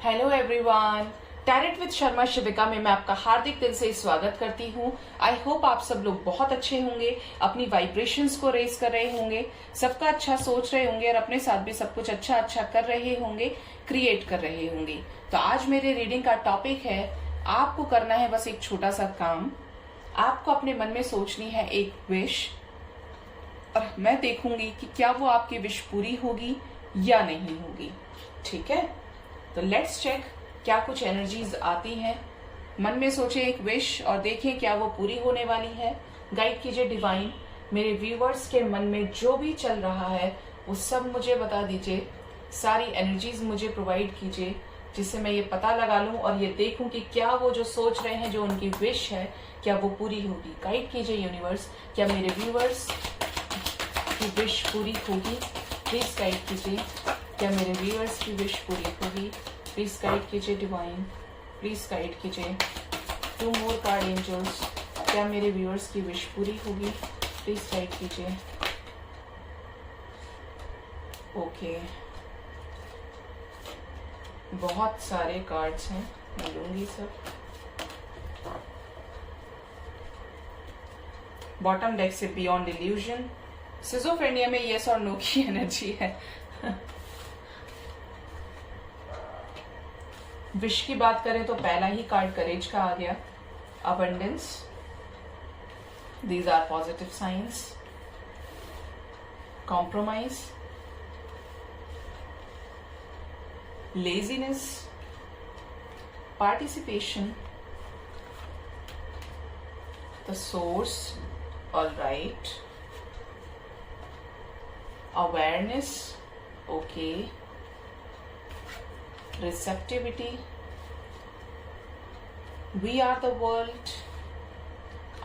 Hello everyone, tarot with Sharma Shivika में मैं आपका हार्दिक दिल से स्वागत करती हूँ। आई होप आप सब लोग बहुत अच्छे होंगे, अपनी वाइब्रेशंस को रेज कर रहे होंगे, सबका अच्छा सोच रहे होंगे और अपने साथ भी सब कुछ अच्छा अच्छा कर रहे होंगे, क्रिएट कर रहे होंगे। तो आज मेरे रीडिंग का टॉपिक है, आपको करना है बस एक छोटा सा काम। आपको अपने मन में सोचनी है एक विश और मैं देखूंगी कि क्या वो आपकी विश पूरी होगी या नहीं होगी। ठीक है, तो लेट्स चेक क्या कुछ एनर्जीज आती हैं। मन में सोचे एक विश और देखें क्या वो पूरी होने वाली है। गाइड कीजिए डिवाइन, मेरे व्यूवर्स के मन में जो भी चल रहा है वो सब मुझे बता दीजिए, सारी एनर्जीज मुझे प्रोवाइड कीजिए जिससे मैं ये पता लगा लूं और ये देखूं कि क्या वो जो सोच रहे हैं, जो उनकी विश है, क्या वो पूरी होगी। गाइड कीजिए यूनिवर्स, क्या मेरे व्यूवर्स की विश पूरी होगी। प्लीज गाइड कीजिए, क्या मेरे व्यूअर्स की विश पूरी होगी। प्लीज गाइड कीजिए डिवाइन, प्लीज गाइड कीजिए। 2 मोर कार्ड एंजल्स, क्या मेरे व्यूअर्स की विश पूरी होगी। प्लीज गाइड कीजिए। ओके, बहुत सारे कार्ड्स हैं, मैं लूंगी सब। बॉटम डेक से बियॉन्ड इल्यूजन, सिजोफ्रेनिया में यस और नो की एनर्जी है। विश की बात करें तो पहला ही कार्ड करेज का आ गया। Abundance, these are positive signs. Compromise, laziness, participation, the source, all right, awareness, okay, receptivity, we are the world,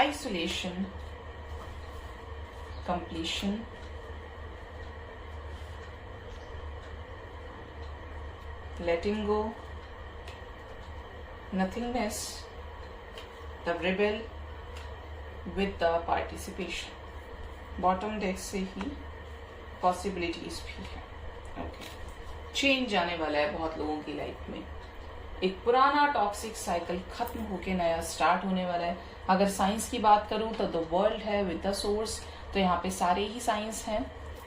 isolation, completion, letting go, nothingness, the rebel with the participation. Bottom deck से ही possibilities भी है। Okay, change आने वाला है बहुत लोगों की life में। एक पुराना टॉक्सिक साइकिल खत्म होके नया स्टार्ट होने वाला है। अगर साइंस की बात करूं तो द वर्ल्ड है विद द सोर्स, तो यहाँ पे सारे ही साइंस हैं,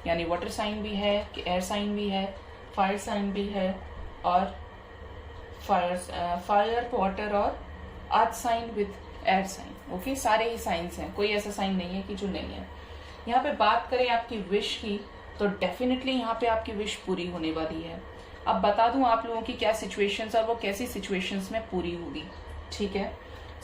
यानी वाटर साइन भी है, एयर साइन भी है, फायर साइन भी है और फायर वाटर और earth sign with air sign. Okay, सारे ही साइंस हैं, कोई ऐसा साइन नहीं है कि जो नहीं है। यहाँ पे बात करें आपकी विश की तो डेफिनेटली यहाँ पे आपकी विश पूरी होने वाली है। अब बता दूं आप लोगों की क्या सिचुएशंस और वो कैसी सिचुएशंस में पूरी होगी। ठीक है,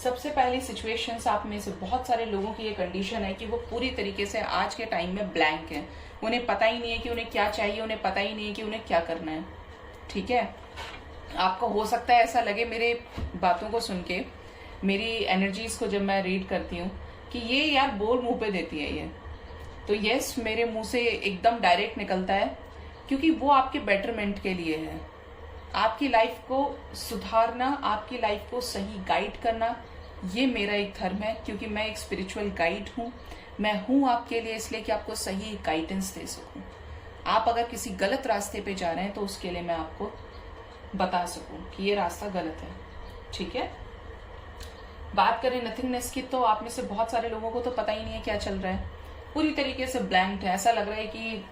सबसे पहली सिचुएशंस, आप में से बहुत सारे लोगों की ये कंडीशन है कि वो पूरी तरीके से आज के टाइम में ब्लैंक है। उन्हें पता ही नहीं है कि उन्हें क्या चाहिए, उन्हें पता ही नहीं है कि उन्हें क्या करना है। ठीक है, आपको हो सकता है ऐसा लगे मेरे बातों को सुन के, मेरी एनर्जीज को जब मैं रीड करती हूँ कि ये यार बोल मुंह पे देती है ये, तो यस, मेरे मुंह से एकदम डायरेक्ट निकलता है क्योंकि वो आपके बेटरमेंट के लिए है। आपकी लाइफ को सुधारना, आपकी लाइफ को सही गाइड करना, ये मेरा एक धर्म है क्योंकि मैं एक स्पिरिचुअल गाइड हूँ। मैं हूँ आपके लिए इसलिए कि आपको सही गाइडेंस दे सकूं। आप अगर किसी गलत रास्ते पे जा रहे हैं तो उसके लिए मैं आपको बता सकूं कि ये रास्ता गलत है। ठीक है, बात करें नथिंगनेस की तो आप में से बहुत सारे लोगों को तो पता ही नहीं है क्या चल रहा है, पूरी तरीके से ब्लैंक है। ऐसा लग रहा है कि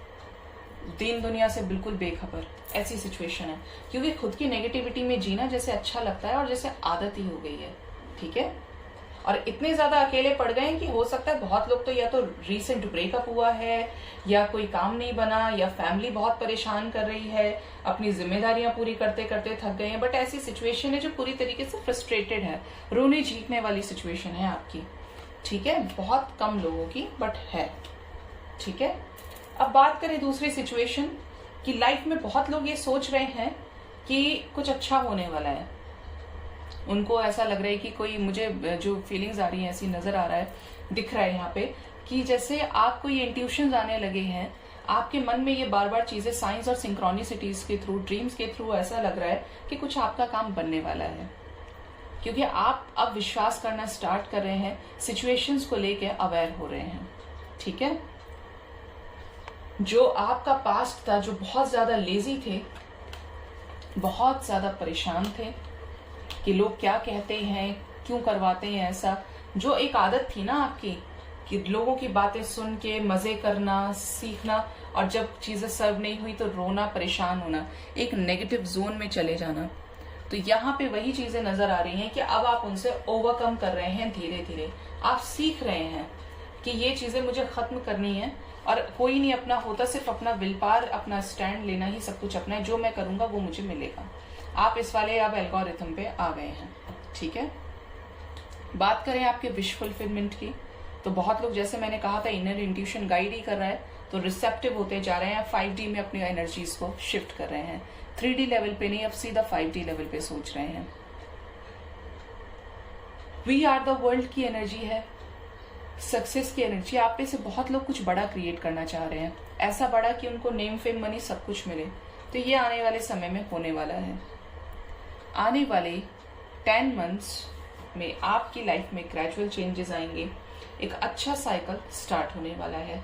दीन दुनिया से बिल्कुल बेखबर, ऐसी सिचुएशन है क्योंकि खुद की नेगेटिविटी में जीना जैसे अच्छा लगता है और जैसे आदत ही हो गई है। ठीक है, और इतने ज्यादा अकेले पड़ गए हैं कि हो सकता है बहुत लोग तो या तो रीसेंट ब्रेकअप हुआ है या कोई काम नहीं बना या फैमिली बहुत परेशान कर रही है, अपनी जिम्मेदारियां पूरी करते करते थक गए हैं। बट ऐसी सिचुएशन है जो पूरी तरीके से फ्रस्ट्रेटेड है, रोने झींकने वाली सिचुएशन है आपकी। ठीक है, बहुत कम लोगों की बट है। ठीक है, अब बात करें दूसरी सिचुएशन कि लाइफ में बहुत लोग ये सोच रहे हैं कि कुछ अच्छा होने वाला है। उनको ऐसा लग रहा है कि कोई, मुझे जो फीलिंग्स आ रही हैं ऐसी नजर आ रहा है, दिख रहा है यहाँ पे कि जैसे आपको ये इंट्यूशंस आने लगे हैं, आपके मन में ये बार बार चीजें साइंस और सिंक्रोनिसिटीज के थ्रू, ड्रीम्स के थ्रू ऐसा लग रहा है कि कुछ आपका काम बनने वाला है क्योंकि आप अब विश्वास करना स्टार्ट कर रहे हैं, सिचुएशंस को लेके अवेयर हो रहे हैं। ठीक है, जो आपका पास्ट था, जो बहुत ज्यादा लेजी थे, बहुत ज़्यादा परेशान थे कि लोग क्या कहते हैं, क्यों करवाते हैं ऐसा। जो एक आदत थी ना आपकी कि लोगों की बातें सुन के मज़े करना, सीखना, और जब चीज़ें सर्व नहीं हुई तो रोना, परेशान होना, एक नेगेटिव जोन में चले जाना। तो यहाँ पे वही चीज़ें नज़र आ रही हैं कि अब आप उनसे ओवरकम कर रहे हैं धीरे धीरे। आप सीख रहे हैं कि ये चीज़ें मुझे ख़त्म करनी है, और कोई नहीं अपना होता, सिर्फ अपना विल पावर, अपना स्टैंड लेना ही सब कुछ अपना है। जो मैं करूँगा वो मुझे मिलेगा। आप इस वाले अब एल्गोरिथम पे आ गए हैं, ठीक है। बात करें आपके विश फुलफिलमेंट की, तो बहुत लोग, जैसे मैंने कहा था, इनर इंट्यूशन गाइड ही कर रहा है, तो रिसेप्टिव होते जा रहे हैं, 5D में अपनी एनर्जीज को शिफ्ट कर रहे हैं। 3D लेवल पे नहीं, अब सीधा 5D लेवल पे सोच रहे हैं। वी आर द वर्ल्ड की एनर्जी है, सक्सेस की एनर्जी। आप में से बहुत लोग कुछ बड़ा क्रिएट करना चाह रहे हैं, ऐसा बड़ा कि उनको नेम फेम मनी सब कुछ मिले। तो ये आने वाले समय में होने वाला है। आने वाले 10 मंथ्स में आपकी लाइफ में ग्रेजुअल चेंजेस आएंगे, एक अच्छा साइकिल स्टार्ट होने वाला है।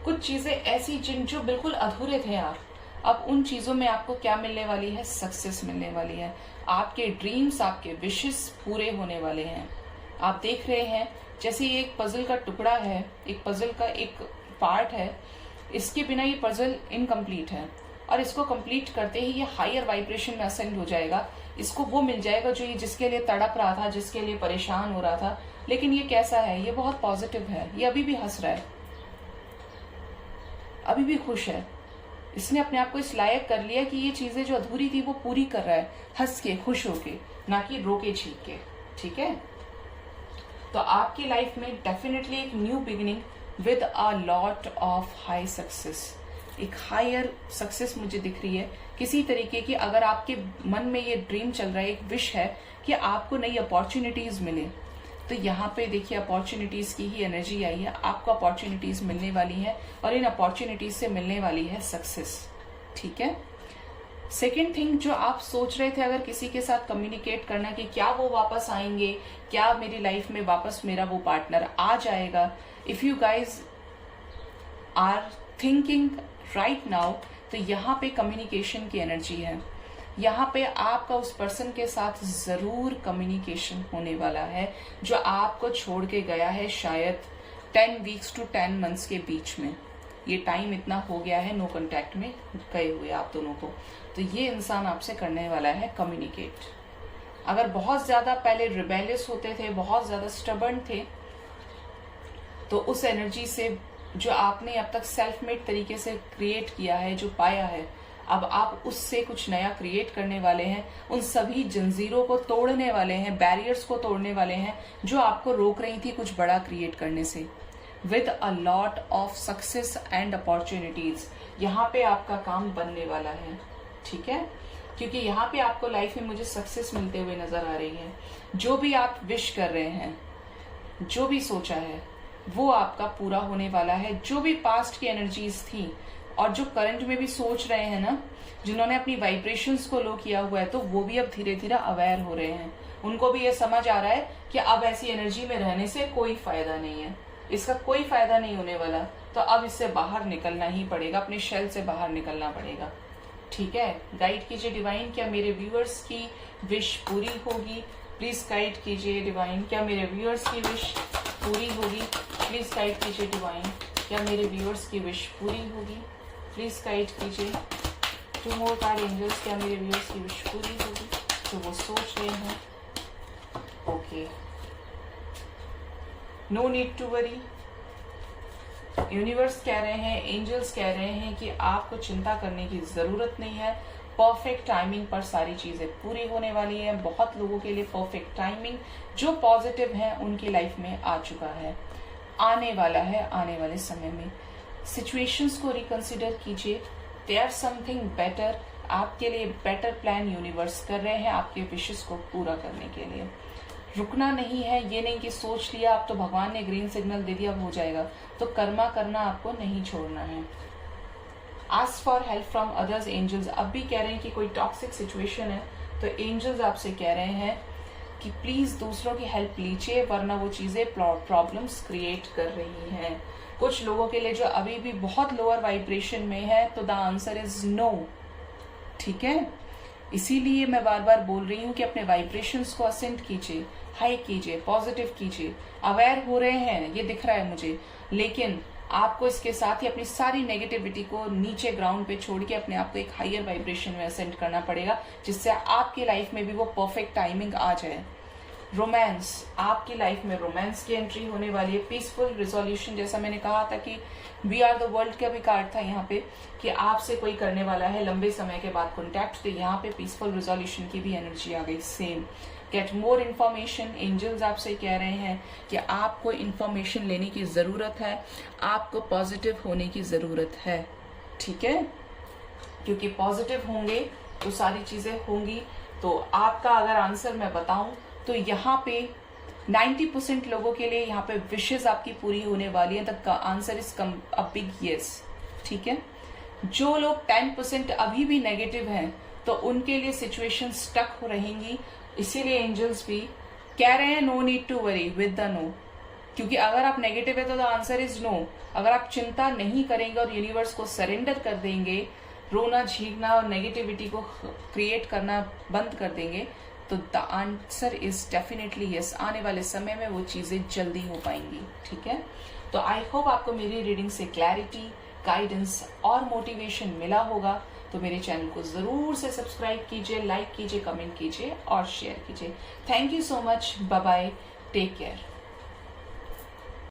कुछ चीजें ऐसी जो बिल्कुल अधूरे थे यार, अब उन चीजों में आपको क्या मिलने वाली है, सक्सेस मिलने वाली है। आपके ड्रीम्स, आपके विशेस पूरे होने वाले हैं। आप देख रहे हैं जैसे ये एक पजल का टुकड़ा है, एक पजल का एक पार्ट है, इसके बिना ये पजल इनकम्प्लीट है, और इसको कंप्लीट करते ही ये हायर वाइब्रेशन में असेंड हो जाएगा। इसको वो मिल जाएगा जो ये जिसके लिए तड़प रहा था, जिसके लिए परेशान हो रहा था। लेकिन ये कैसा है, ये बहुत पॉजिटिव है, ये अभी भी हंस रहा है, अभी भी खुश है। इसने अपने आप को इस लायक कर लिया कि ये चीजें जो अधूरी थी वो पूरी कर रहा है, हंस के, खुश होके, ना कि रोके छीक के, ठीक है। तो आपकी लाइफ में डेफिनेटली एक new beginning with a lot of high success, एक हायर सक्सेस मुझे दिख रही है किसी तरीके की। अगर आपके मन में ये ड्रीम चल रहा है, एक विश है कि आपको नई अपॉर्चुनिटीज मिले, तो यहाँ पे देखिए अपॉर्चुनिटीज की ही एनर्जी आई है। आपको अपॉर्चुनिटीज मिलने वाली है, और इन अपॉर्चुनिटीज से मिलने वाली है सक्सेस, ठीक है। सेकेंड थिंग, जो आप सोच रहे थे अगर किसी के साथ कम्युनिकेट करना कि क्या वो वापस आएंगे, क्या मेरी लाइफ में वापस मेरा वो पार्टनर आ जाएगा, if you guys are thinking right now, तो यहाँ पे कम्युनिकेशन की एनर्जी है। यहाँ पे आपका उस पर्सन के साथ जरूर कम्युनिकेशन होने वाला है, जो आपको छोड़ के गया है शायद 10 वीक्स टू 10 मंथ्स के बीच में। ये टाइम इतना हो गया है नो कांटेक्ट में गए हुए आप दोनों को, तो ये इंसान आपसे करने वाला है कम्युनिकेट। अगर बहुत ज्यादा पहले रिबेलियस होते थे, बहुत ज्यादा स्टबर्न थे, तो उस एनर्जी से जो आपने अब तक सेल्फ मेड तरीके से क्रिएट किया है, जो पाया है, अब आप उससे कुछ नया क्रिएट करने वाले हैं। उन सभी जंजीरों को तोड़ने वाले हैं, बैरियर्स को तोड़ने वाले हैं जो आपको रोक रही थी कुछ बड़ा क्रिएट करने से, with a lot of success and opportunities. यहाँ पे आपका काम बनने वाला है, ठीक है, क्योंकि यहाँ पे आपको लाइफ में मुझे सक्सेस मिलते हुए नजर आ रही है। जो भी आप विश कर रहे हैं, जो भी सोचा है, वो आपका पूरा होने वाला है। जो भी पास्ट की एनर्जीज थी और जो करंट में भी सोच रहे हैं ना, जिन्होंने अपनी वाइब्रेशंस को लो किया हुआ है, तो वो भी अब धीरे धीरे अवेयर हो रहे हैं। उनको भी ये समझ आ रहा है कि अब ऐसी एनर्जी में रहने से कोई फायदा नहीं है, इसका कोई फायदा नहीं होने वाला, तो अब इससे बाहर निकलना ही पड़ेगा, अपने शेल से बाहर निकलना पड़ेगा, ठीक है। गाइड कीजिए डिवाइन, क्या मेरे व्यूअर्स की विश पूरी होगी? प्लीज गाइड कीजिए डिवाइन, क्या मेरे व्यूअर्स की विश पूरी होगी? प्लीज गाइड कीजिए डिवाइन, क्या मेरे व्यूअर्स की विश पूरी होगी? प्लीज गाइड कीजिए। 2 मोर कार्ड एंजल्स, क्या मेरे व्यूअर्स की विश पूरी होगी? तो वो सोच रहे हैं, okay, no need to worry. Universe कह रहे हैं, एंजल्स कह रहे हैं कि आपको चिंता करने की जरूरत नहीं है। परफेक्ट टाइमिंग पर सारी चीजें पूरी होने वाली है। बहुत लोगों के लिए परफेक्ट टाइमिंग जो पॉजिटिव है उनकी लाइफ में आ चुका है, आने वाला है आने वाले समय में। सिचुएशंस को रिकंसिडर कीजिए, देयर समथिंग बेटर, आपके लिए बेटर प्लान यूनिवर्स कर रहे हैं आपके विशेस को पूरा करने के लिए। रुकना नहीं है, ये नहीं कि सोच लिया अब तो भगवान ने ग्रीन सिग्नल दे दिया अब हो जाएगा, तो कर्मा करना आपको नहीं छोड़ना है। Ask for help from others angels, अब भी कह रहे हैं कि कोई टॉक्सिक सिचुएशन है तो एंजल्स आपसे कह रहे हैं कि प्लीज दूसरों की हेल्प लीजिए, वरना वो चीजें प्रॉब्लम्स क्रिएट कर रही हैं। कुछ लोगों के लिए जो अभी भी बहुत लोअर वाइब्रेशन में है, तो द आंसर इज नो, ठीक है। इसीलिए मैं बार बार बोल रही हूँ कि अपने वाइब्रेशंस को असेंड कीजिए, हाई कीजिए, पॉजिटिव कीजिए। अवेयर हो रहे हैं, ये दिख रहा है मुझे, लेकिन आपको इसके साथ ही अपनी सारी नेगेटिविटी को नीचे ग्राउंड पे छोड़ के अपने आप को एक हायर वाइब्रेशन में असेंड करना पड़ेगा, जिससे आपकी लाइफ में भी वो परफेक्ट टाइमिंग आ जाए। रोमांस, आपकी लाइफ में रोमांस की एंट्री होने वाली है। पीसफुल रिजोल्यूशन, जैसा मैंने कहा था कि वी आर द वर्ल्ड का भी कार्ड था यहाँ पे कि आपसे कोई करने वाला है लंबे समय के बाद कॉन्टैक्ट, तो यहाँ पे पीसफुल रिजोल्यूशन की भी एनर्जी आ गई। Same get more information, angels आपसे कह रहे हैं कि आपको इन्फॉर्मेशन लेने की जरूरत है, आपको पॉजिटिव होने की जरूरत है, ठीक है, क्योंकि पॉजिटिव होंगे तो सारी चीजें होंगी। तो आपका अगर आंसर मैं बताऊं तो यहाँ पे 90% लोगों के लिए यहाँ पे विशेष आपकी पूरी होने वाली है। The answer is come a big yes, ठीक है। जो लोग 10% अभी भी नेगेटिव हैं तो उनके लिए सिचुएशन स्टक हो रहेंगी, इसीलिए एंजल्स भी कह रहे हैं no need to worry with the no, क्योंकि अगर आप नेगेटिव है तो द आंसर इज नो। अगर आप चिंता नहीं करेंगे और यूनिवर्स को सरेंडर कर देंगे, रोना झींकना और नेगेटिविटी को क्रिएट करना बंद कर देंगे, तो the answer is definitely yes. आने वाले समय में वो चीजें जल्दी हो पाएंगी, ठीक है। तो आई होप आपको मेरी रीडिंग से क्लैरिटी, गाइडेंस और मोटिवेशन मिला होगा। तो मेरे चैनल को जरूर से सब्सक्राइब कीजिए, लाइक कीजिए, कमेंट कीजिए और शेयर कीजिए। Thank you so much, bye bye, take care.